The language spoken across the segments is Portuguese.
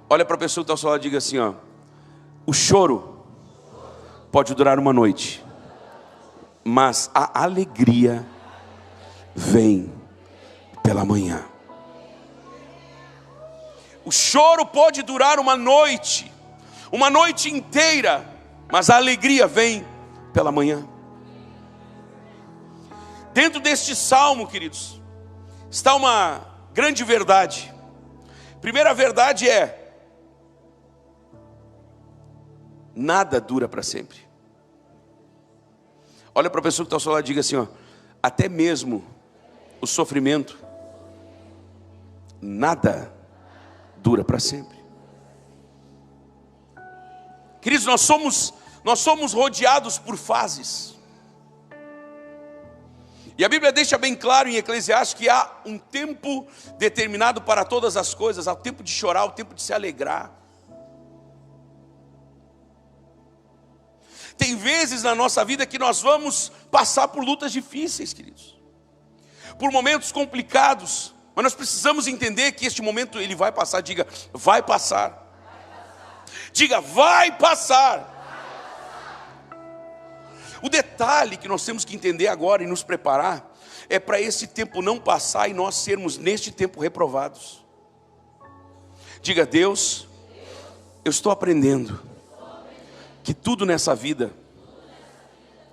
Olha para a pessoa que está ao seu lado e diga assim, ó: o choro pode durar uma noite, mas a alegria vem pela manhã. O choro pode durar uma noite inteira, mas a alegria vem pela manhã. Dentro deste salmo, queridos, está uma grande verdade. Primeira verdade é: nada dura para sempre. Olha para a pessoa que está ao seu lado e diga assim, ó: até mesmo o sofrimento, nada dura para sempre. Queridos, nós somos rodeados por fases. E a Bíblia deixa bem claro em Eclesiastes que há um tempo determinado para todas as coisas. Há o tempo de chorar, o tempo de se alegrar. Tem vezes na nossa vida que nós vamos passar por lutas difíceis, queridos, por momentos complicados, mas nós precisamos entender que este momento ele vai passar. Diga, vai passar. Diga, vai passar. O detalhe que nós temos que entender agora e nos preparar é para esse tempo não passar e nós sermos neste tempo reprovados. Diga, Deus, eu estou aprendendo que tudo nessa vida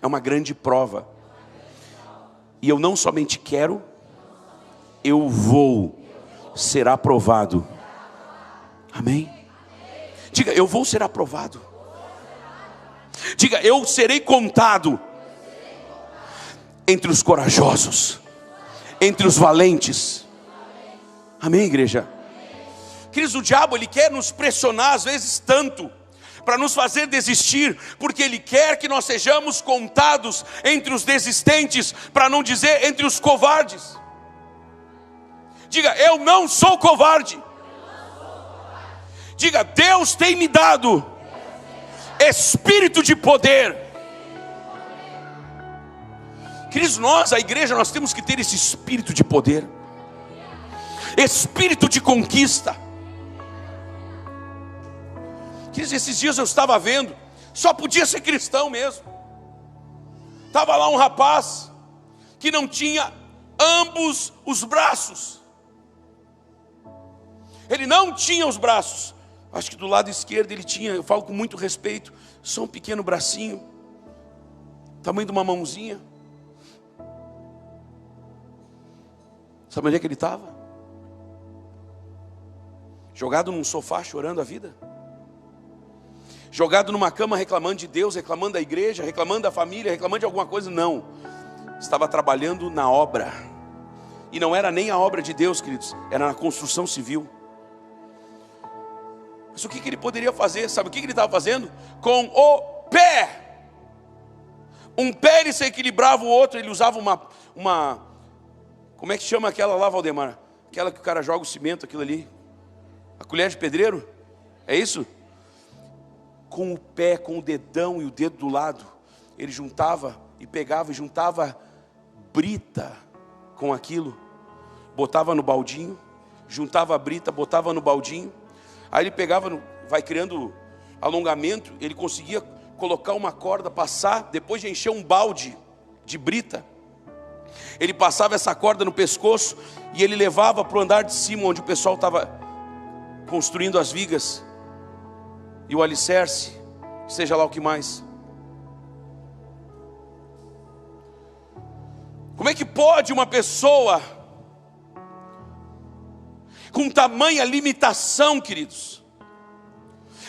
é uma grande prova. E eu não somente quero, eu vou ser aprovado. Amém? Diga, eu vou ser aprovado. Diga, eu serei contado entre os corajosos, entre os valentes. Amém, igreja? Queridos, o diabo ele quer nos pressionar às vezes tanto, para nos fazer desistir, porque ele quer que nós sejamos contados entre os desistentes, para não dizer entre os covardes. Diga, eu não sou covarde. Diga, Deus tem me dado espírito de poder. Queridos, nós, a igreja, nós temos que ter esse espírito de poder, espírito de conquista. Queridos, esses dias eu estava vendo, só podia ser cristão mesmo. Estava lá um rapaz que não tinha ambos os braços. Ele não tinha os braços. Acho que do lado esquerdo ele tinha, eu falo com muito respeito, só um pequeno bracinho, tamanho de uma mãozinha. Sabe onde é que ele estava? Jogado num sofá, chorando a vida. Jogado numa cama, reclamando de Deus, reclamando da igreja, reclamando da família, reclamando de alguma coisa. Não, estava trabalhando na obra. E não era nem a obra de Deus, queridos, era na construção civil. Mas o que ele poderia fazer? Sabe o que ele estava fazendo? Com o pé. Um pé ele se equilibrava, o outro ele usava uma como é que chama aquela lá, Valdemar? Aquela que o cara joga o cimento, aquilo ali. A colher de pedreiro? É isso? Com o pé, com o dedão e o dedo do lado, ele juntava e pegava e juntava brita com aquilo. Botava no baldinho, juntava a brita, botava no baldinho. Aí ele pegava, vai criando alongamento, ele conseguia colocar uma corda, passar, depois de encher um balde de brita, ele passava essa corda no pescoço e ele levava para o andar de cima, onde o pessoal estava construindo as vigas e o alicerce, seja lá o que mais. Como é que pode uma pessoa com tamanha limitação, queridos,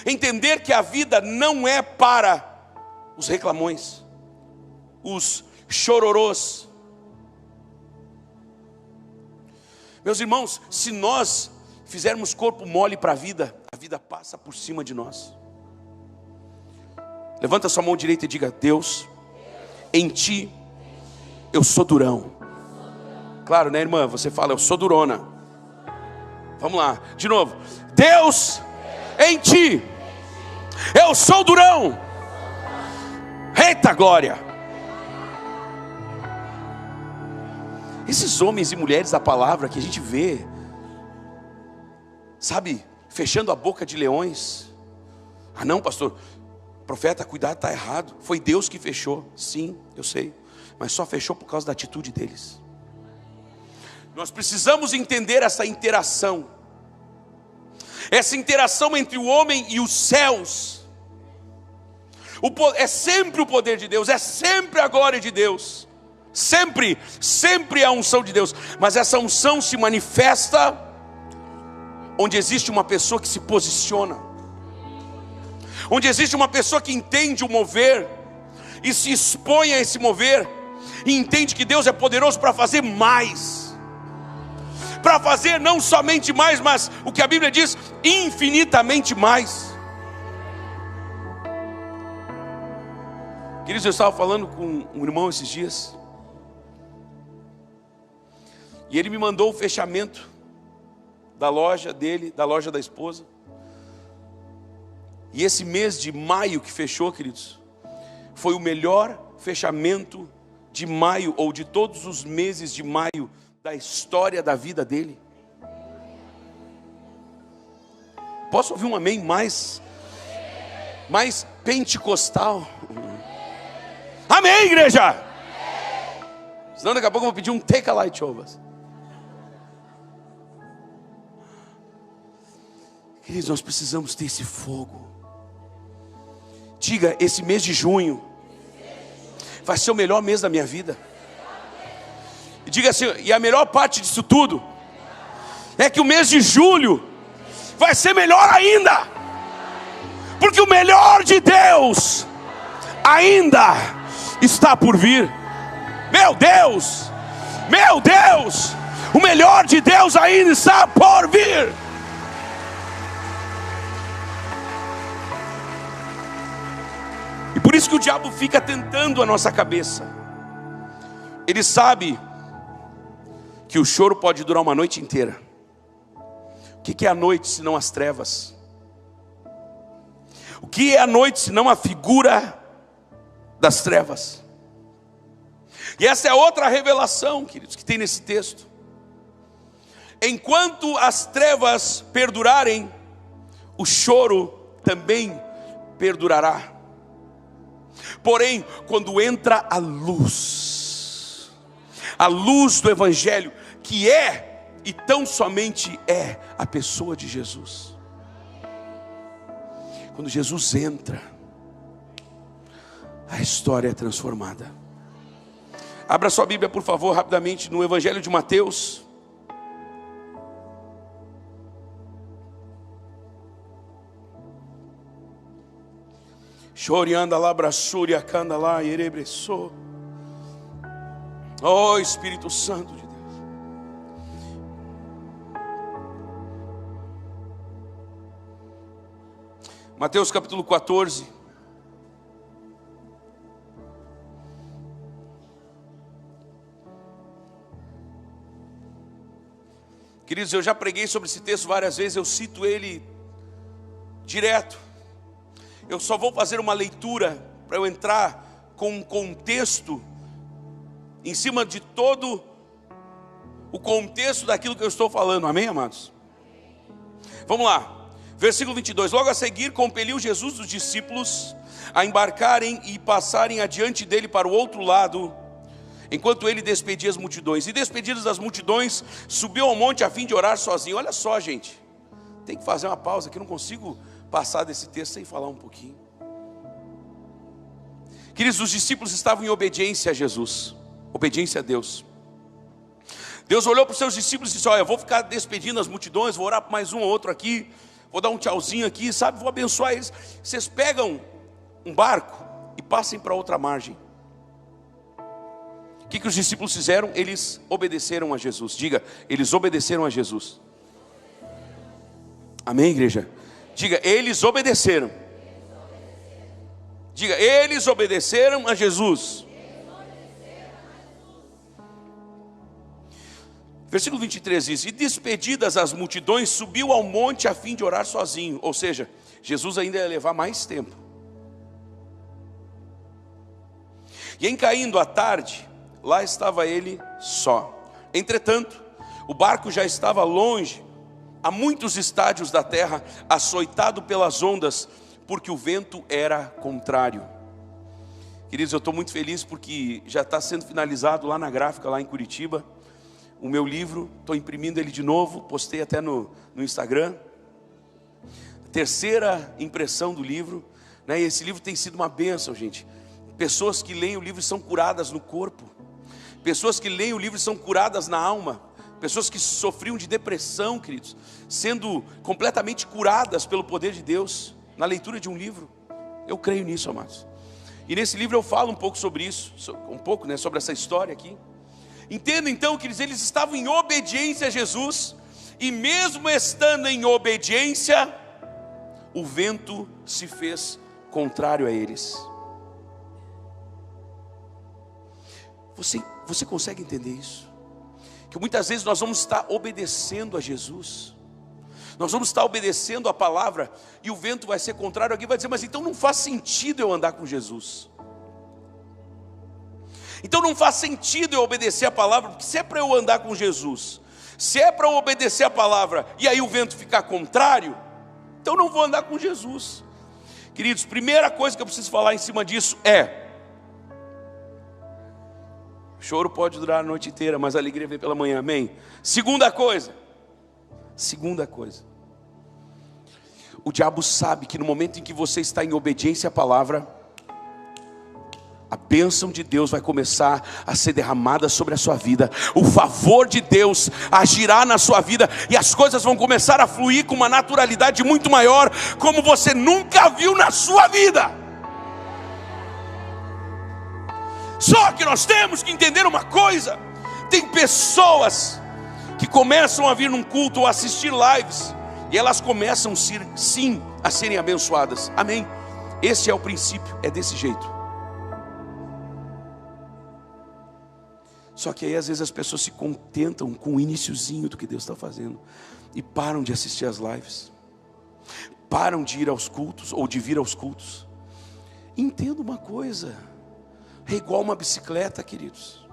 entender que a vida não é para os reclamões, os chororôs? Meus irmãos, se nós fizermos corpo mole para a vida passa por cima de nós. Levanta sua mão direita e diga: Deus, em ti eu sou durão. Claro, né, irmã? Você fala, eu sou durona. Vamos lá, de novo. Deus, em ti eu sou durão. Eita glória! Esses homens e mulheres da palavra que a gente vê, sabe, fechando a boca de leões. Ah não, pastor, profeta, cuidado, está errado. Foi Deus que fechou. Sim, eu sei, mas só fechou por causa da atitude deles. Nós precisamos entender essa interação entre o homem e os céus. É sempre o poder de Deus, é sempre a glória de Deus, sempre a unção de Deus. Mas essa unção se manifesta onde existe uma pessoa que se posiciona, onde existe uma pessoa que entende o mover e se expõe a esse mover, e entende que Deus é poderoso para fazer mais, para fazer não somente mais, mas o que a Bíblia diz, infinitamente mais. Queridos, eu estava falando com um irmão esses dias, e ele me mandou o fechamento da loja dele, da loja da esposa. E esse mês de maio que fechou, queridos, foi o melhor fechamento de maio, ou de todos os meses de maio da história da vida dele. Posso ouvir um amém mais pentecostal? Amém, igreja? Senão daqui a pouco eu vou pedir um take a light over. Queridos, nós precisamos ter esse fogo. Diga, esse mês de junho vai ser o melhor mês da minha vida. E diga assim, e a melhor parte disso tudo é que o mês de julho vai ser melhor ainda, porque o melhor de Deus ainda está por vir. Meu Deus, o melhor de Deus ainda está por vir. E por isso que o diabo fica tentando a nossa cabeça. Ele sabe que o choro pode durar uma noite inteira. O que é a noite senão as trevas? O que é a noite senão a figura das trevas? E essa é outra revelação, queridos, que tem nesse texto. Enquanto as trevas perdurarem, o choro também perdurará. Porém, quando entra a luz do Evangelho, que é e tão somente é a pessoa de Jesus. Quando Jesus entra, a história é transformada. Abra sua Bíblia, por favor, rapidamente, no Evangelho de Mateus. Chorianda lá, braçúria, canda lá, erebressou. Oh, Espírito Santo de Deus. Mateus capítulo 14. Queridos, eu já preguei sobre esse texto várias vezes, eu cito ele direto. Eu só vou fazer uma leitura para eu entrar com um contexto em cima de todo o contexto daquilo que eu estou falando. Amém, amados? Vamos lá. Versículo 22. Logo a seguir compeliu Jesus os discípulos a embarcarem e passarem adiante dele para o outro lado, enquanto ele despedia as multidões. E despedidas as multidões, subiu ao monte a fim de orar sozinho. Olha só, gente, tem que fazer uma pausa aqui, não consigo passar desse texto sem falar um pouquinho. Queridos, os discípulos estavam em obediência a Jesus, obediência a Deus. Deus olhou para os seus discípulos e disse: olha, eu vou ficar despedindo as multidões, vou orar para mais um ou outro aqui, vou dar um tchauzinho aqui, sabe, vou abençoar eles. Vocês pegam um barco e passem para outra margem. O que os discípulos fizeram? Eles obedeceram a Jesus. Diga, eles obedeceram a Jesus. Amém, igreja? Diga, eles obedeceram. Diga, eles obedeceram a Jesus. Versículo 23 diz: e despedidas as multidões, subiu ao monte a fim de orar sozinho. Ou seja, Jesus ainda ia levar mais tempo. E em caindo a tarde, lá estava ele só. Entretanto, o barco já estava longe, a muitos estádios da terra, açoitado pelas ondas, porque o vento era contrário. Queridos, eu estou muito feliz porque já está sendo finalizado lá na gráfica, lá em Curitiba, o meu livro. Estou imprimindo ele de novo, postei até no Instagram. Terceira impressão do livro, né? E esse livro tem sido uma bênção, gente. Pessoas que leem o livro são curadas no corpo. Pessoas que leem o livro são curadas na alma. Pessoas que sofriam de depressão, queridos, sendo completamente curadas pelo poder de Deus, na leitura de um livro. Eu creio nisso, amados. E nesse livro eu falo um pouco sobre isso, sobre essa história aqui. Entenda então que eles estavam em obediência a Jesus, e mesmo estando em obediência, o vento se fez contrário a eles. Você consegue entender isso? Que muitas vezes nós vamos estar obedecendo a Jesus, nós vamos estar obedecendo a palavra, e o vento vai ser contrário. Alguém vai dizer, mas então não faz sentido eu andar com Jesus. Então não faz sentido eu obedecer a palavra, porque se é para eu andar com Jesus, se é para eu obedecer a palavra, e aí o vento ficar contrário, então não vou andar com Jesus. Queridos, primeira coisa que eu preciso falar em cima disso é: o choro pode durar a noite inteira, mas a alegria vem pela manhã, amém? Segunda coisa, o diabo sabe que no momento em que você está em obediência à palavra, a bênção de Deus vai começar a ser derramada sobre a sua vida. O favor de Deus agirá na sua vida, e as coisas vão começar a fluir com uma naturalidade muito maior, como você nunca viu na sua vida. Só que nós temos que entender uma coisa: tem pessoas que começam a vir num culto ou assistir lives, e elas começam sim a serem abençoadas, amém? Esse é o princípio, é desse jeito. Só que aí às vezes as pessoas se contentam com o iniciozinho do que Deus está fazendo, e param de assistir às lives, param de ir aos cultos, ou de vir aos cultos. Entenda uma coisa, é igual uma bicicleta, queridos.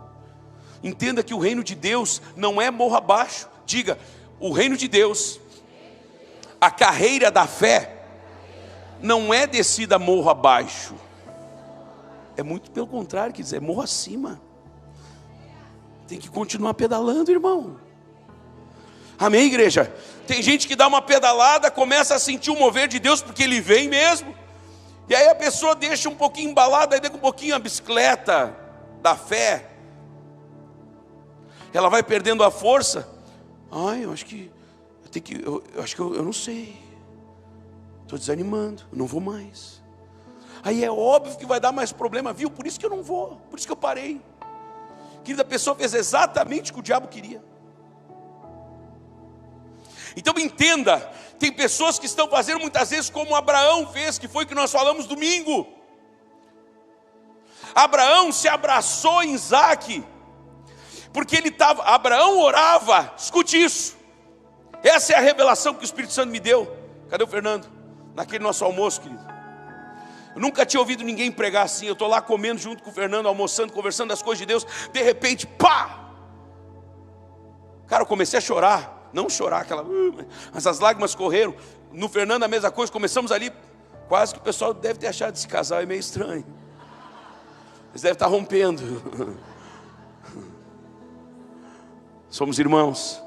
Entenda que o reino de Deus não é morro abaixo. Diga, o reino de Deus, a carreira da fé, não é descida morro abaixo, é muito pelo contrário, quer dizer, é morro acima. Tem que continuar pedalando, irmão. Amém, igreja? Tem gente que dá uma pedalada, começa a sentir o mover de Deus, porque Ele vem mesmo, e aí a pessoa deixa um pouquinho embalada, aí daqui um pouquinho a bicicleta da fé, ela vai perdendo a força. Eu acho que eu não sei, estou desanimando, eu não vou mais. Aí é óbvio que vai dar mais problema, viu? Por isso que eu não vou, por isso que eu parei. Querida, a pessoa fez exatamente o que o diabo queria. Então entenda, tem pessoas que estão fazendo muitas vezes como Abraão fez, que foi o que nós falamos domingo. Abraão se abraçou em Isaque, porque Abraão orava, escute isso, essa é a revelação que o Espírito Santo me deu. Cadê o Fernando? Naquele nosso almoço, querido. Eu nunca tinha ouvido ninguém pregar assim. Eu estou lá comendo junto com o Fernando, almoçando, conversando das coisas de Deus. De repente, pá! Cara, eu comecei a chorar. Não chorar, mas as lágrimas correram. No Fernando a mesma coisa, começamos ali. Quase que o pessoal deve ter achado esse casal é meio estranho. Eles devem estar rompendo. Somos irmãos.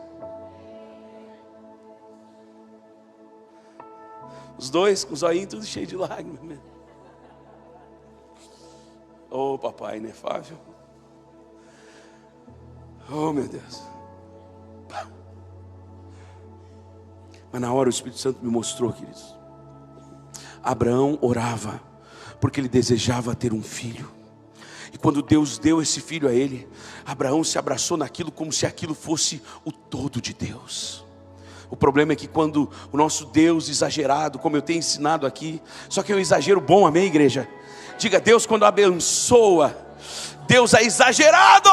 Os dois com o zoinho tudo cheio de lágrimas. Oh, papai inefável. Oh, meu Deus. Mas na hora o Espírito Santo me mostrou, queridos. Abraão orava porque ele desejava ter um filho. E quando Deus deu esse filho a ele, Abraão se abraçou naquilo como se aquilo fosse o todo de Deus. O problema é que quando o nosso Deus exagerado, como eu tenho ensinado aqui, só que é um exagero bom, amém, igreja? Diga, Deus quando abençoa, Deus é exagerado.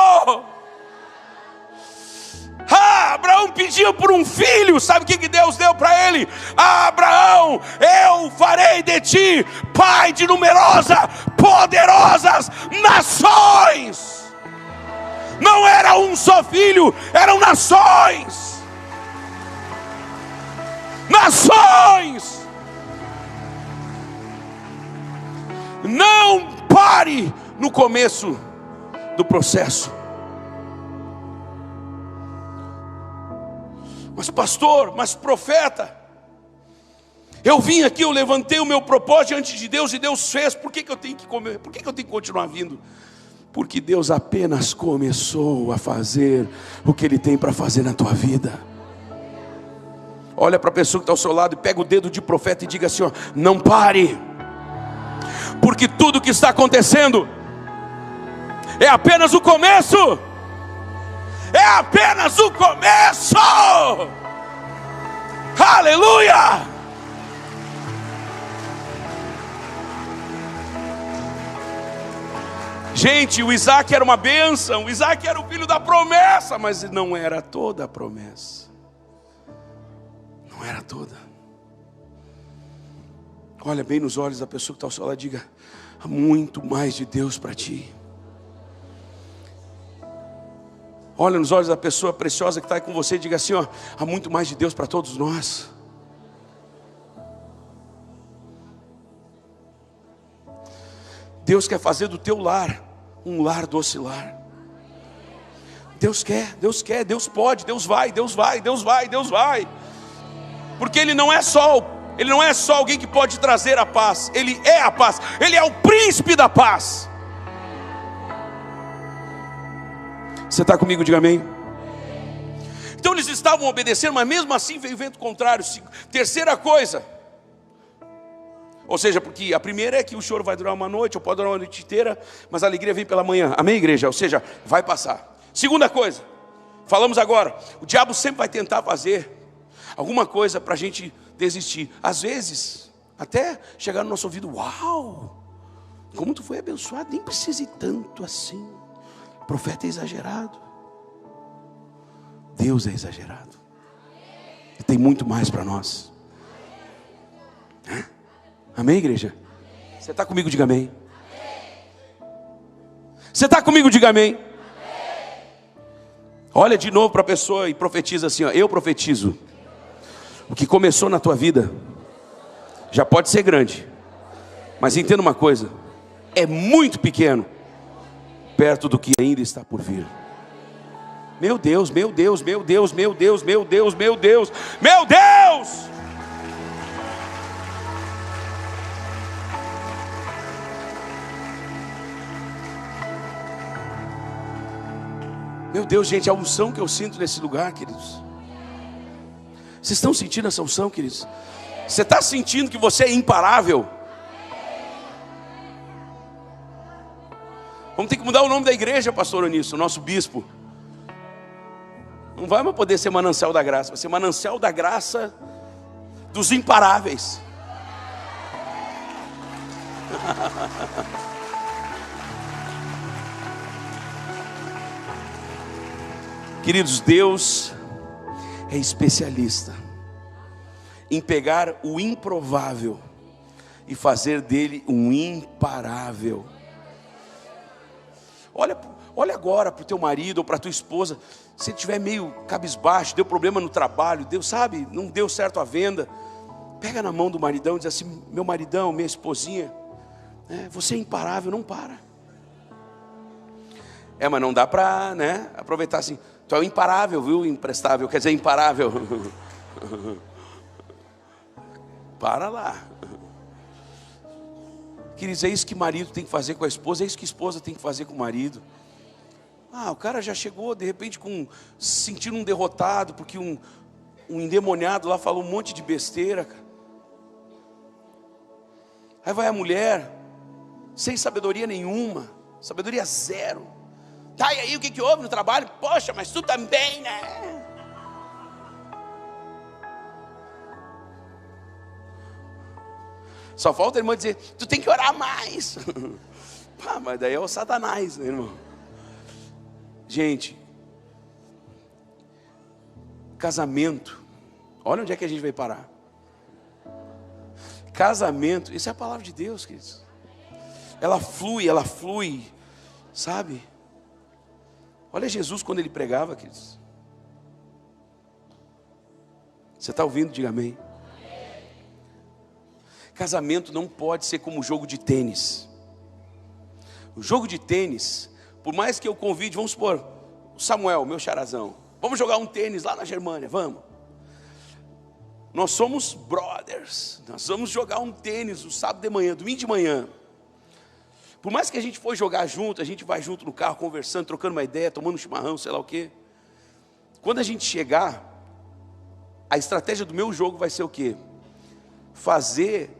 Abraão pediu por um filho, sabe o que Deus deu para ele? Abraão, eu farei de ti pai de poderosas nações. Não era um só filho, eram nações. nações. Não pare no começo do processo. Mas pastor, mas profeta, eu vim aqui, eu levantei o meu propósito diante de Deus e Deus fez. Por que eu tenho que comer? Por que eu tenho que continuar vindo? Porque Deus apenas começou a fazer o que Ele tem para fazer na tua vida. Olha para a pessoa que está ao seu lado e pega o dedo de profeta e diga assim: ó, não pare, porque tudo que está acontecendo é apenas o começo. É apenas o começo. Aleluia. Gente, o Isaac era uma bênção, o Isaac era o filho da promessa, mas não era toda a promessa. Não era toda. Olha bem nos olhos da pessoa que está ao seu lado e diga: há muito mais de Deus para ti. Olha nos olhos da pessoa preciosa que está aí com você e diga assim: ó, há muito mais de Deus para todos nós. Deus quer fazer do teu lar um lar doce lar. Deus quer, Deus quer, Deus pode, Deus vai, Deus vai, Deus vai, Deus vai. Porque Ele não é só alguém que pode trazer a paz, Ele é a paz, Ele é o príncipe da paz. Você está comigo? Diga amém. Então eles estavam obedecendo, mas mesmo assim veio o vento contrário. Terceira coisa, ou seja, porque a primeira é que o choro vai durar uma noite, ou pode durar uma noite inteira, mas a alegria vem pela manhã. Amém, igreja? Ou seja, vai passar. Segunda coisa, falamos agora, o diabo sempre vai tentar fazer alguma coisa para a gente desistir. Às vezes, até chegar no nosso ouvido: uau, como tu foi abençoado, nem precisa ir tanto assim. O profeta é exagerado. Deus é exagerado. E tem muito mais para nós. Amém, igreja? Você está comigo? Diga amém. Você está comigo? Diga amém. Olha de novo para a pessoa e profetiza assim: ó, eu profetizo. O que começou na tua vida já pode ser grande, mas entenda uma coisa: é muito pequeno perto do que ainda está por vir. Meu Deus, meu Deus, meu Deus, meu Deus, meu Deus, meu Deus, meu Deus. Meu Deus, gente, a unção que eu sinto nesse lugar, queridos. Vocês estão sentindo essa unção, queridos? Você está sentindo que você é imparável? Vamos ter que mudar o nome da igreja, pastor Onísio, o nosso bispo. Não vai mais poder ser Manancial da Graça, vai ser Manancial da Graça dos Imparáveis. Queridos, Deus é especialista em pegar o improvável e fazer dele um imparável. Olha agora para o teu marido ou para a tua esposa. Se ele estiver meio cabisbaixo, deu problema no trabalho, Deus sabe, não deu certo a venda, pega na mão do maridão e diz assim: meu maridão, minha esposinha, você é imparável, não para. Mas não dá para, aproveitar assim: tu é o imparável, viu? Imprestável, quer dizer imparável. Para lá. Queridos, é isso que marido tem que fazer com a esposa, é isso que a esposa tem que fazer com o marido. O cara já chegou de repente se sentindo um derrotado, porque um endemoniado lá falou um monte de besteira. Aí vai a mulher, sem sabedoria nenhuma, sabedoria zero. Tá, e aí o que houve no trabalho? Poxa, mas tu também, né? Só falta a irmã dizer: tu tem que orar mais. Mas daí é o Satanás, né, irmão? Gente, casamento, olha onde é que a gente vai parar. Casamento, isso é a palavra de Deus, queridos. Ela flui, sabe? Olha Jesus quando ele pregava, queridos. Você está ouvindo? Diga amém. Casamento não pode ser como jogo de tênis. O jogo de tênis, por mais que eu convide, vamos supor, o Samuel, meu charazão, vamos jogar um tênis lá na Germânia, vamos. Nós somos brothers, nós vamos jogar um tênis no sábado de manhã, domingo de manhã. Por mais que a gente for jogar junto, a gente vai junto no carro, conversando, trocando uma ideia, tomando um chimarrão, sei lá o quê. Quando a gente chegar, a estratégia do meu jogo vai ser o quê? Fazer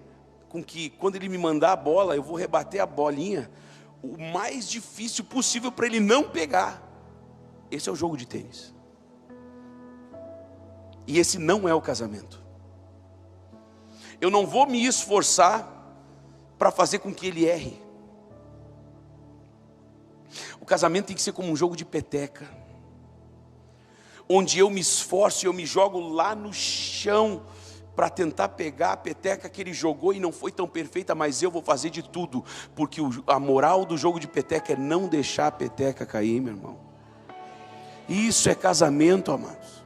com que, quando ele me mandar a bola, eu vou rebater a bolinha o mais difícil possível para ele não pegar. Esse é o jogo de tênis. E esse não é o casamento. Eu não vou me esforçar para fazer com que ele erre. O casamento tem que ser como um jogo de peteca, onde eu me esforço e eu me jogo lá no chão para tentar pegar a peteca que ele jogou e não foi tão perfeita, mas eu vou fazer de tudo, porque a moral do jogo de peteca é não deixar a peteca cair, meu irmão. Isso é casamento, amados.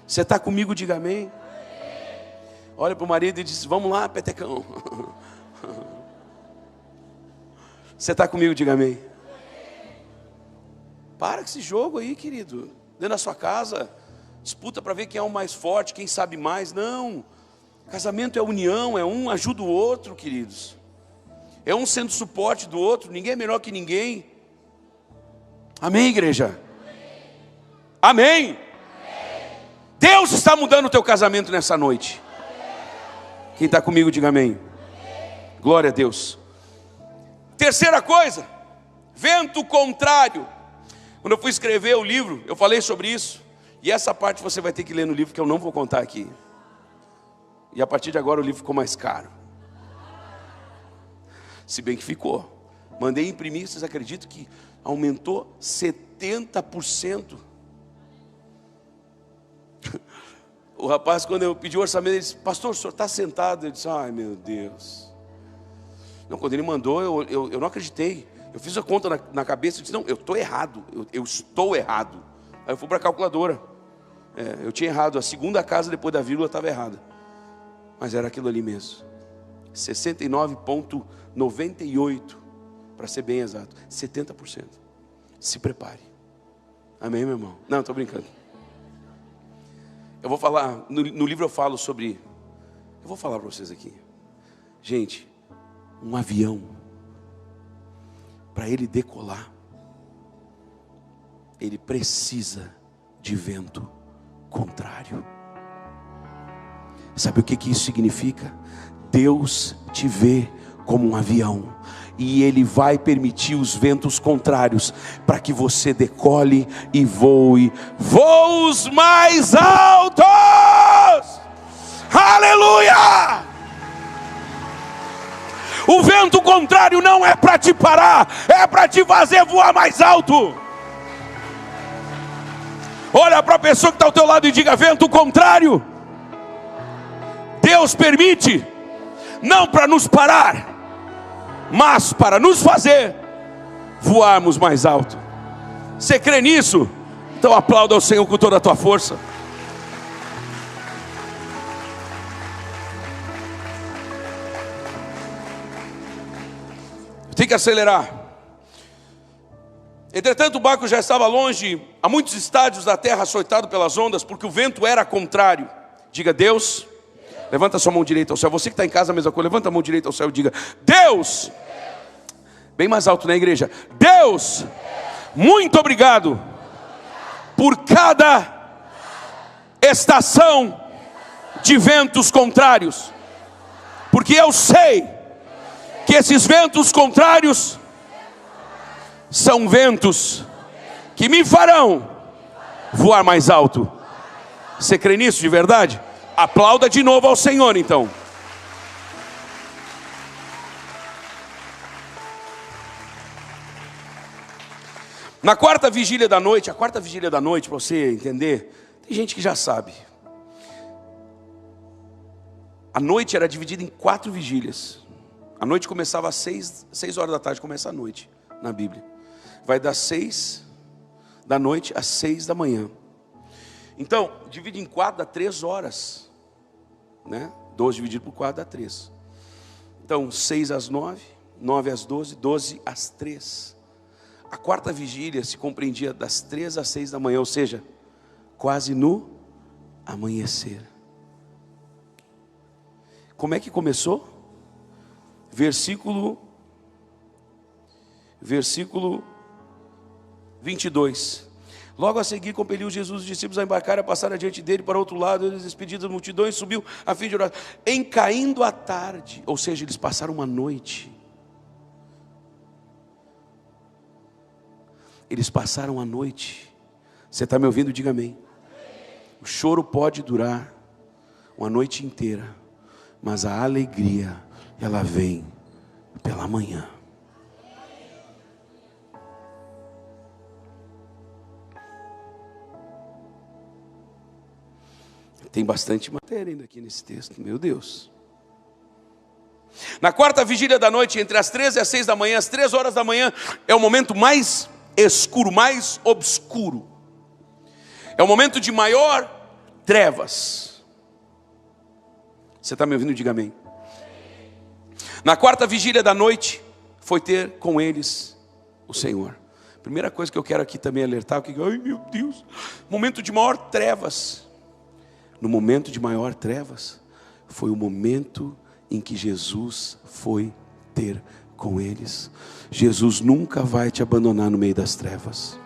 Você está comigo, diga amém. Olha para o marido e diz: vamos lá, petecão. Você está comigo, diga amém. Para com esse jogo aí, querido. Dentro da sua casa, disputa para ver quem é o mais forte, quem sabe mais. Não, casamento é união, é um ajuda o outro, queridos. É um sendo suporte do outro, ninguém é melhor que ninguém. Amém, igreja? Amém? Deus está mudando o teu casamento nessa noite. Quem está comigo, diga amém. Glória a Deus. Terceira coisa, vento contrário. Quando eu fui escrever o livro, eu falei sobre isso. E essa parte você vai ter que ler no livro, que eu não vou contar aqui. E a partir de agora o livro ficou mais caro. Se bem que ficou. Mandei imprimir, vocês acreditam que aumentou 70%? O rapaz, quando eu pedi o orçamento, ele disse: pastor, o senhor está sentado? Eu disse: ai meu Deus. Não, quando ele mandou, eu não acreditei. Eu fiz a conta na cabeça e disse: não, eu estou errado, eu estou errado. Aí eu fui para a calculadora. Eu tinha errado, a segunda casa depois da vírgula estava errada. Mas era aquilo ali mesmo. 69,98, para ser bem exato, 70%. Se prepare. Amém, meu irmão? Não, estou brincando. Eu vou falar, no livro eu falo sobre, eu vou falar para vocês aqui. Gente, um avião, para ele decolar, ele precisa de vento contrário. Sabe o que isso significa? Deus te vê como um avião, e Ele vai permitir os ventos contrários, para que você decole e voe voos mais altos. Aleluia! O vento contrário não é para te parar, é para te fazer voar mais alto. Olha para a pessoa que está ao teu lado e diga: vento contrário. Deus permite, não para nos parar, mas para nos fazer voarmos mais alto. Você crê nisso? Então aplauda ao Senhor com toda a tua força. Tem que acelerar. Entretanto, o barco já estava longe, a muitos estádios da terra, açoitado pelas ondas, porque o vento era contrário. Diga: Deus. Levanta a sua mão direita ao céu. Você que está em casa, a mesma coisa. Levanta a mão direita ao céu e diga: Deus. Bem mais alto na igreja. Deus, muito obrigado por cada estação de ventos contrários, porque eu sei que esses ventos contrários são ventos que me farão voar mais alto. Você crê nisso de verdade? Aplauda de novo ao Senhor, então. Na quarta vigília da noite, a quarta vigília da noite, para você entender, tem gente que já sabe. A noite era dividida em 4 vigílias. A noite começava às 6 horas da tarde, começa a noite na Bíblia. Vai das 6 da noite às 6 da manhã. Então, divide em 4 dá 3 horas. Né? 12 dividido por 4 dá 3. Então, 6 às 9, 9 às 12, 12 às 3. A quarta vigília se compreendia das 3 às 6 da manhã, ou seja, quase no amanhecer. Como é que começou? Versículo 22. Logo a seguir compeliu Jesus os discípulos a embarcar e a passar adiante dele para outro lado. Eles, despedidos das multidões, subiu a fim de orar. Em caindo a tarde, ou seja, eles passaram uma noite. Eles passaram a noite. Você está me ouvindo? Diga amém. O choro pode durar uma noite inteira, mas a alegria, ela vem pela manhã. Tem bastante matéria ainda aqui nesse texto, meu Deus. Na quarta vigília da noite, entre as 13 e as 6 da manhã, às 3 horas da manhã, é o momento mais escuro, mais obscuro. É o momento de maior trevas. Você está me ouvindo? Diga amém. Na quarta vigília da noite, foi ter com eles o Senhor. Primeira coisa que eu quero aqui também alertar, ai meu Deus, momento de maior trevas. No momento de maior trevas, foi o momento em que Jesus foi ter com eles. Jesus nunca vai te abandonar no meio das trevas.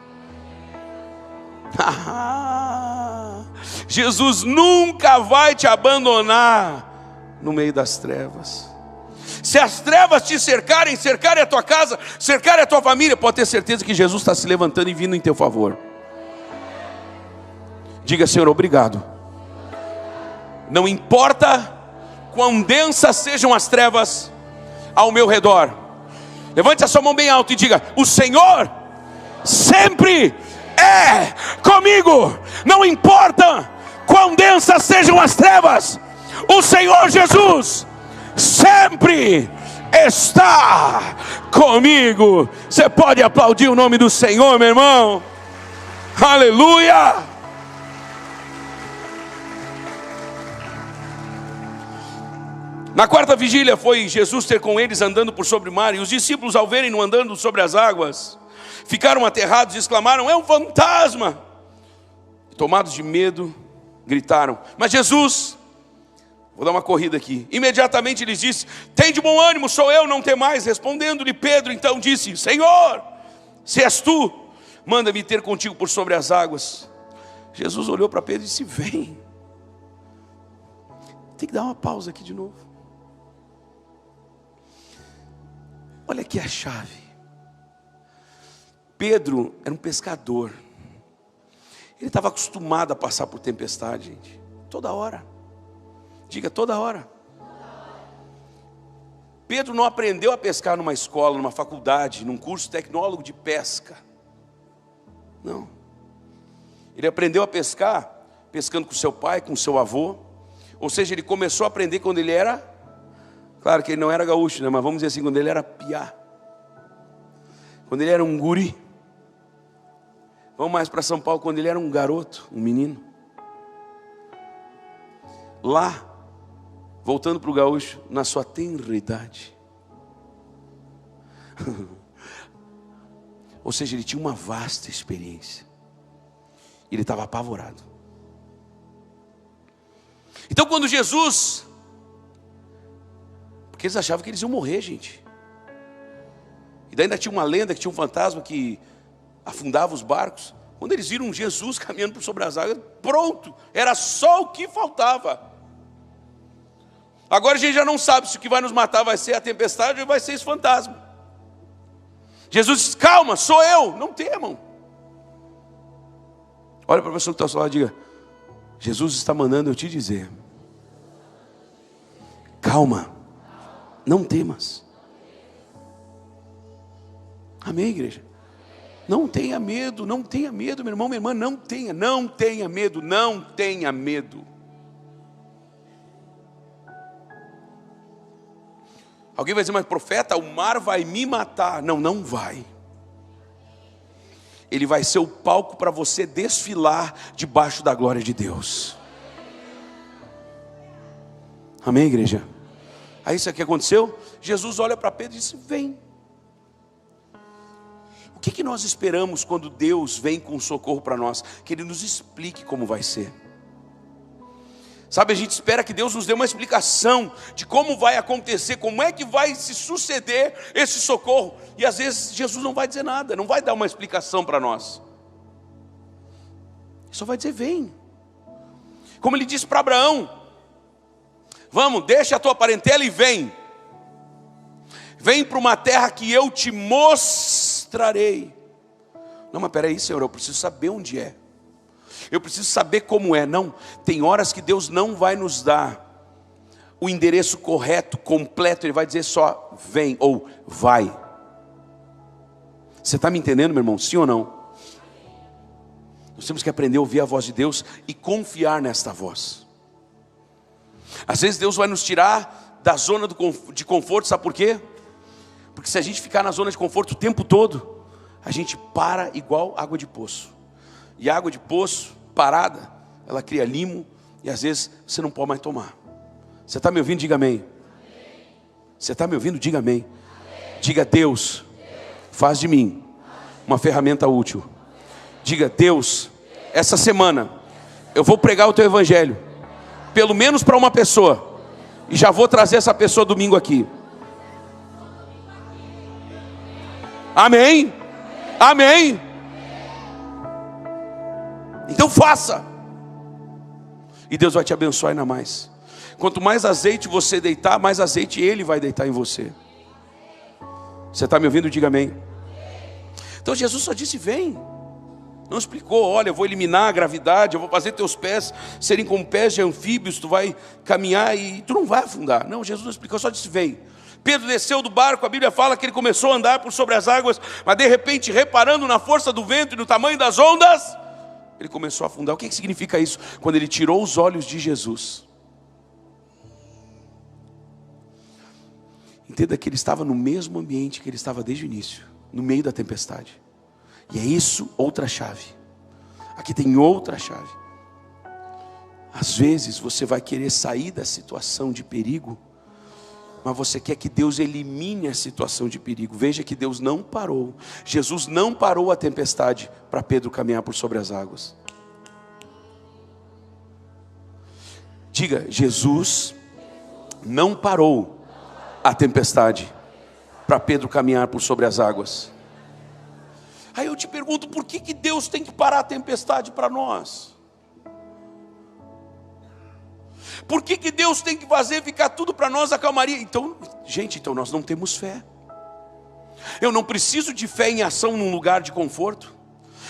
Jesus nunca vai te abandonar no meio das trevas. Se as trevas te cercarem a tua casa, cercarem a tua família, pode ter certeza que Jesus está se levantando e vindo em teu favor. Diga: Senhor, obrigado. Não importa quão densas sejam as trevas ao meu redor. Levante a sua mão bem alto e diga: o Senhor sempre é comigo. Não importa quão densas sejam as trevas, o Senhor Jesus sempre está comigo. Você pode aplaudir o nome do Senhor, meu irmão? Aleluia! Na quarta vigília foi Jesus ter com eles andando por sobre o mar. E os discípulos, ao verem-no andando sobre as águas, ficaram aterrados e exclamaram: é um fantasma! E, tomados de medo, gritaram. Mas Jesus, vou dar uma corrida aqui, imediatamente lhes disse: tem de bom ânimo, sou eu, não temais. Respondendo-lhe Pedro, então disse: Senhor, se és tu, manda-me ter contigo por sobre as águas. Jesus olhou para Pedro e disse: vem. Tem que dar uma pausa aqui de novo. Olha aqui a chave. Pedro era um pescador. Ele estava acostumado a passar por tempestade, gente. Toda hora. Diga: toda hora. Pedro não aprendeu a pescar numa escola, numa faculdade, num curso tecnólogo de pesca. Não. Ele aprendeu a pescar pescando com seu pai, com seu avô. Ou seja, ele começou a aprender quando ele era... Claro que ele não era gaúcho, né? Mas vamos dizer assim, quando ele era piá. Quando ele era um guri. Vamos mais para São Paulo, quando ele era um garoto, um menino. Lá, voltando para o gaúcho, na sua tenra idade. Ou seja, ele tinha uma vasta experiência. Ele estava apavorado. Então quando Jesus... Porque eles achavam que eles iam morrer, gente. E daí ainda tinha uma lenda que tinha um fantasma que afundava os barcos. Quando eles viram Jesus caminhando por sobre as águas, pronto, era só o que faltava. Agora a gente já não sabe se o que vai nos matar vai ser a tempestade ou vai ser esse fantasma. Jesus diz: calma, sou eu, não temam. Olha para a pessoa que está ao seu lado e diga: Jesus está mandando eu te dizer: calma, não temas. Amém, igreja? Não tenha medo, não tenha medo, meu irmão, minha irmã, não tenha medo, não tenha medo. Alguém vai dizer: mas profeta, o mar vai me matar. Não, não vai. Ele vai ser o palco para você desfilar debaixo da glória de Deus. Amém, igreja? Aí isso aqui aconteceu, Jesus olha para Pedro e disse: vem. O que nós esperamos quando Deus vem com socorro para nós? Que Ele nos explique como vai ser. Sabe, a gente espera que Deus nos dê uma explicação de como vai acontecer, como é que vai se suceder esse socorro. E às vezes Jesus não vai dizer nada, não vai dar uma explicação para nós. Ele só vai dizer: vem. Como Ele disse para Abraão: vamos, deixa a tua parentela e vem. Vem para uma terra que eu te mostrarei. Não, mas peraí, Senhor, eu preciso saber onde é. Eu preciso saber como é. Não, tem horas que Deus não vai nos dar o endereço correto, completo. Ele vai dizer só: vem ou vai. Você está me entendendo, meu irmão? Sim ou não? Nós temos que aprender a ouvir a voz de Deus e confiar nesta voz. Às vezes Deus vai nos tirar da zona de conforto, sabe por quê? Porque se a gente ficar na zona de conforto o tempo todo, a gente para igual água de poço. E a água de poço, parada, ela cria limo e às vezes você não pode mais tomar. Você está me ouvindo? Diga amém. Você está me ouvindo? Diga amém. Diga: Deus, faz de mim uma ferramenta útil. Diga: Deus, essa semana eu vou pregar o teu evangelho, pelo menos para uma pessoa, e já vou trazer essa pessoa domingo aqui. Amém? Amém? Então faça, e Deus vai te abençoar ainda mais. Quanto mais azeite você deitar, mais azeite Ele vai deitar em você. Você está me ouvindo? Diga amém. Então Jesus só disse: vem. Não explicou: olha, eu vou eliminar a gravidade, eu vou fazer teus pés serem como pés de anfíbios, tu vai caminhar e tu não vai afundar. Não, Jesus não explicou, só disse: vem. Pedro desceu do barco, a Bíblia fala que ele começou a andar por sobre as águas, mas de repente, reparando na força do vento e no tamanho das ondas, ele começou a afundar. O que significa isso? Quando ele tirou os olhos de Jesus. Entenda que ele estava no mesmo ambiente que ele estava desde o início, no meio da tempestade. E é isso, outra chave. Aqui tem outra chave. Às vezes você vai querer sair da situação de perigo, mas você quer que Deus elimine a situação de perigo. Veja que Deus não parou. Jesus não parou a tempestade para Pedro caminhar por sobre as águas. Diga: Jesus não parou a tempestade para Pedro caminhar por sobre as águas. Aí eu te pergunto: por que Deus tem que parar a tempestade para nós? Por que Deus tem que fazer ficar tudo para nós a calmaria? Então, gente, então nós não temos fé. Eu não preciso de fé em ação num lugar de conforto.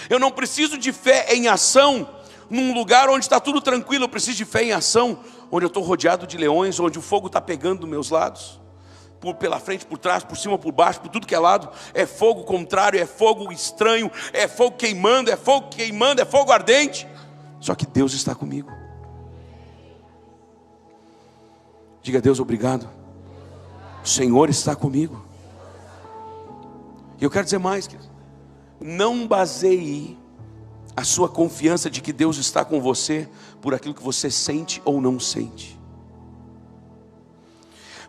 Eu não preciso de fé em ação num lugar onde está tudo tranquilo. Eu preciso de fé em ação onde eu estou rodeado de leões, onde o fogo está pegando dos meus lados, pela frente, por trás, por cima, por baixo, por tudo que é lado. É fogo contrário, é fogo estranho, é fogo queimando, é fogo ardente. Só que Deus está comigo. Diga: Deus, obrigado. O Senhor está comigo. E eu quero dizer mais, querido. Não baseie a sua confiança de que Deus está com você por aquilo que você sente ou não sente.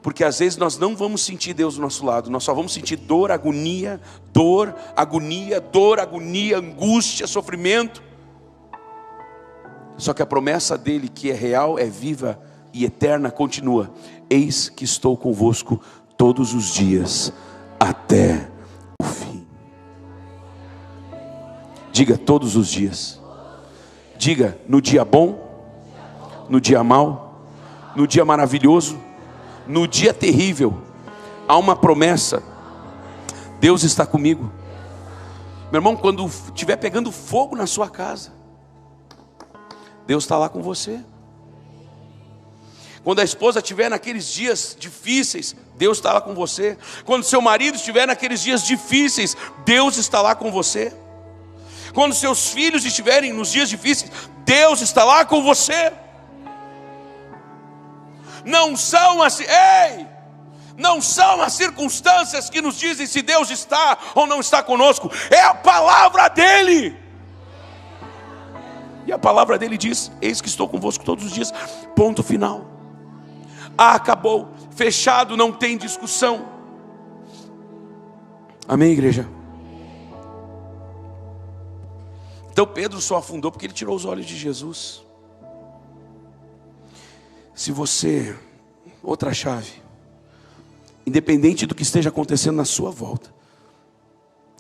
Porque às vezes nós não vamos sentir Deus do nosso lado, nós só vamos sentir dor, agonia, angústia, sofrimento. Só que a promessa dele, que é real, é viva e eterna, continua: eis que estou convosco todos os dias, até o fim. Diga: todos os dias. Diga: no dia bom, no dia mau, no dia maravilhoso, no dia terrível, há uma promessa: Deus está comigo. Meu irmão, quando estiver pegando fogo na sua casa, Deus está lá com você. Quando a esposa estiver naqueles dias difíceis, Deus está lá com você. Quando seu marido estiver naqueles dias difíceis, Deus está lá com você. Quando seus filhos estiverem nos dias difíceis, Deus está lá com você. Não são as circunstâncias que nos dizem se Deus está ou não está conosco. É a palavra dele. E a palavra dele diz: eis que estou convosco todos os dias. Ponto final. Acabou. fechado, não tem discussão. Amém, igreja? Então Pedro só afundou porque ele tirou os olhos de Jesus. Se você, outra chave, independente do que esteja acontecendo na sua volta,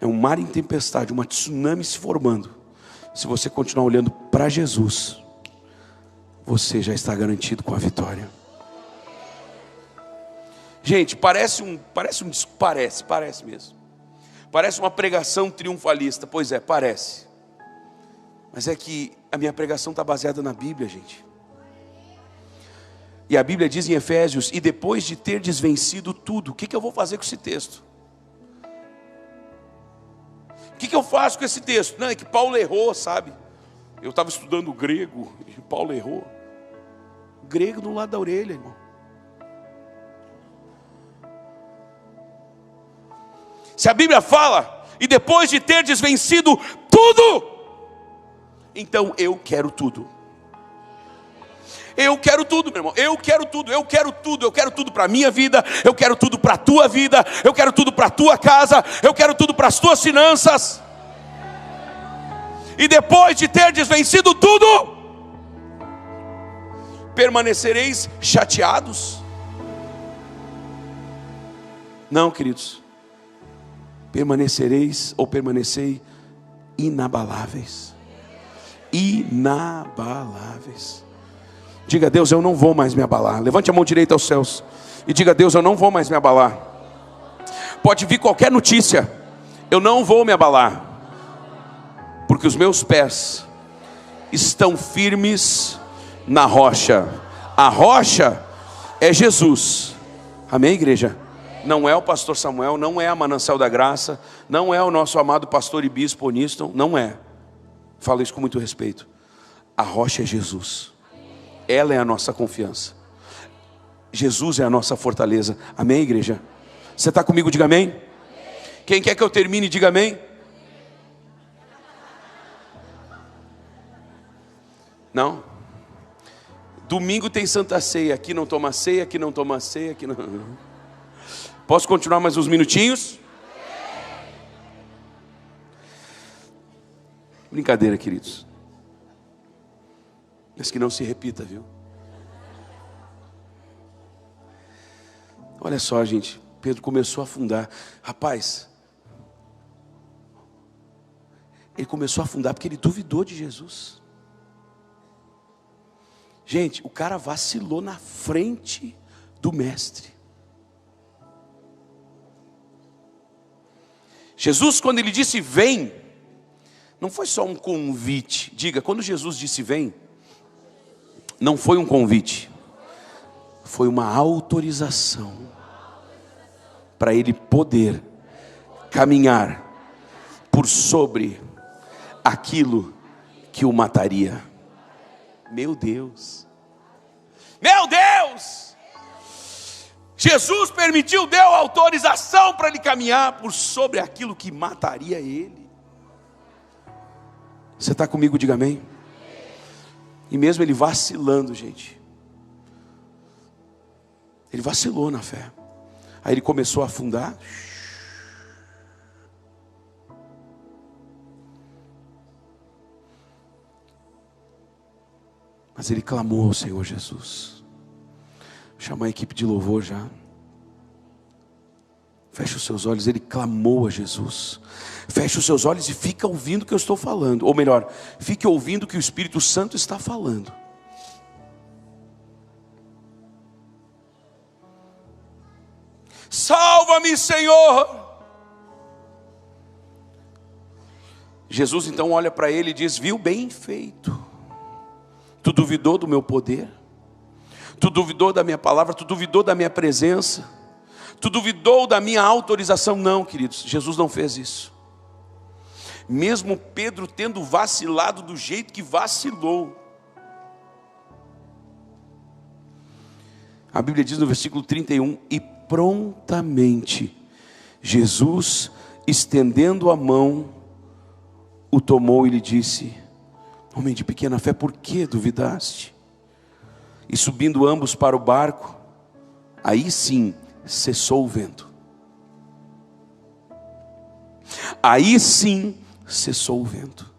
é um mar em tempestade, uma tsunami se formando, se você continuar olhando para Jesus, você já está garantido com a vitória. Gente, parece mesmo. Parece uma pregação triunfalista. Pois é, parece. Mas é que a minha pregação está baseada na Bíblia, gente. E a Bíblia diz em Efésios: e depois de ter desvencido tudo, o que eu vou fazer com esse texto? O que eu faço com esse texto? Não, é que Paulo errou, sabe? Eu estava estudando grego e Paulo errou. Grego do lado da orelha, irmão. Se a Bíblia fala, e depois de ter desvencido tudo, então eu quero tudo. Eu quero tudo, meu irmão. Eu quero tudo. Eu quero tudo para a minha vida. Eu quero tudo para a tua vida. Eu quero tudo para a tua casa. Eu quero tudo para as tuas finanças. E depois de ter desvencido tudo, permanecereis chateados? Não, queridos. Permanecereis ou permanecei inabaláveis. Inabaláveis. Diga a Deus: eu não vou mais me abalar. Levante a mão direita aos céus e diga a Deus: eu não vou mais me abalar. Pode vir qualquer notícia, eu não vou me abalar, porque os meus pés estão firmes na rocha. A rocha é Jesus. Amém, igreja? Não é o pastor Samuel, não é a Manancial da Graça, não é o nosso amado pastor e bispo Oniston, não é. Falo isso com muito respeito. A rocha é Jesus. Ela é a nossa confiança. Jesus é a nossa fortaleza. Amém, igreja? Você está comigo? Diga amém. Quem quer que eu termine, diga amém. Não? Domingo tem Santa Ceia. Aqui não toma ceia, aqui não toma ceia, aqui não. Posso continuar mais uns minutinhos? Brincadeira, queridos. Mas que não se repita, viu? Olha só, gente. Pedro começou a afundar. Rapaz, ele começou a afundar porque ele duvidou de Jesus. Gente, o cara vacilou na frente do mestre. Jesus, quando ele disse vem, não foi só um convite. Diga, quando Jesus disse vem, não foi um convite, foi uma autorização para ele poder caminhar por sobre aquilo que o mataria. Meu Deus, meu Deus! Jesus permitiu, deu autorização para ele caminhar por sobre aquilo que mataria ele. Você está comigo? Diga amém. E mesmo ele vacilando, gente, ele vacilou na fé. Aí ele começou a afundar. Mas ele clamou ao Senhor Jesus. Chama a equipe de louvor já. Feche os seus olhos. Ele clamou a Jesus. Feche os seus olhos e fica ouvindo o que eu estou falando. Ou melhor, fique ouvindo o que o Espírito Santo está falando. Salva-me, Senhor. Jesus então olha para ele e diz: viu, bem feito. Tu duvidou do meu poder? Tu duvidou da minha palavra? Tu duvidou da minha presença? Tu duvidou da minha autorização? Não, queridos, Jesus não fez isso. Mesmo Pedro tendo vacilado do jeito que vacilou, a Bíblia diz no versículo 31, e prontamente Jesus, estendendo a mão, o tomou e lhe disse: homem de pequena fé, por que duvidaste? E subindo ambos para o barco, Aí sim cessou o vento. Aí sim cessou o vento.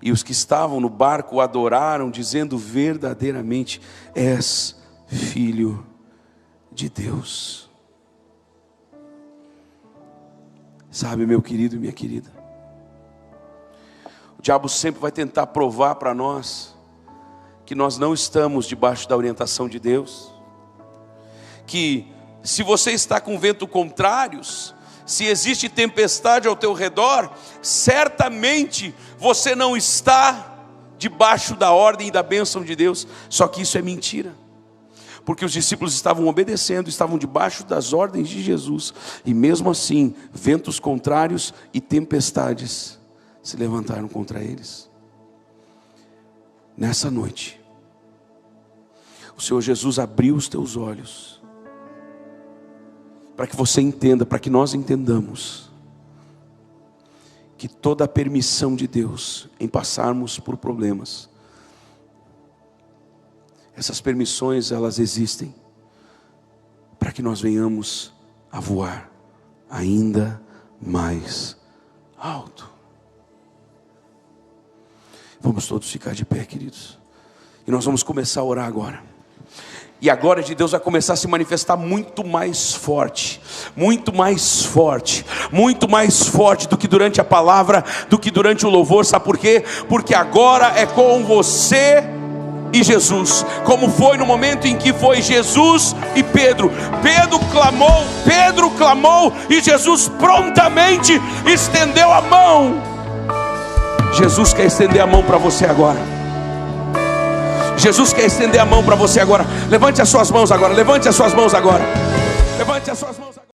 E os que estavam no barco o adoraram, dizendo: verdadeiramente és filho de Deus. Sabe, meu querido e minha querida, o diabo sempre vai tentar provar para nós que nós não estamos debaixo da orientação de Deus, que se você está com vento contrários, se existe tempestade ao teu redor, certamente você não está debaixo da ordem e da bênção de Deus. Só que isso é mentira, porque os discípulos estavam obedecendo, estavam debaixo das ordens de Jesus, e mesmo assim, ventos contrários e tempestades se levantaram contra eles. Nessa noite, o Senhor Jesus abriu os teus olhos, para que você entenda, para que nós entendamos, que toda a permissão de Deus em passarmos por problemas, essas permissões, elas existem para que nós venhamos a voar ainda mais alto. Vamos todos ficar de pé, queridos, e nós vamos começar a orar agora. E a glória de Deus vai começar a se manifestar muito mais forte, muito mais forte, muito mais forte do que durante a palavra, do que durante o louvor. Sabe por quê? Porque agora é com você e Jesus, como foi no momento em que foi Jesus e Pedro. Pedro clamou e Jesus prontamente estendeu a mão. Jesus quer estender a mão para você agora. Jesus quer estender a mão para você agora. Levante as suas mãos agora. Levante as suas mãos agora. Levante as suas mãos agora.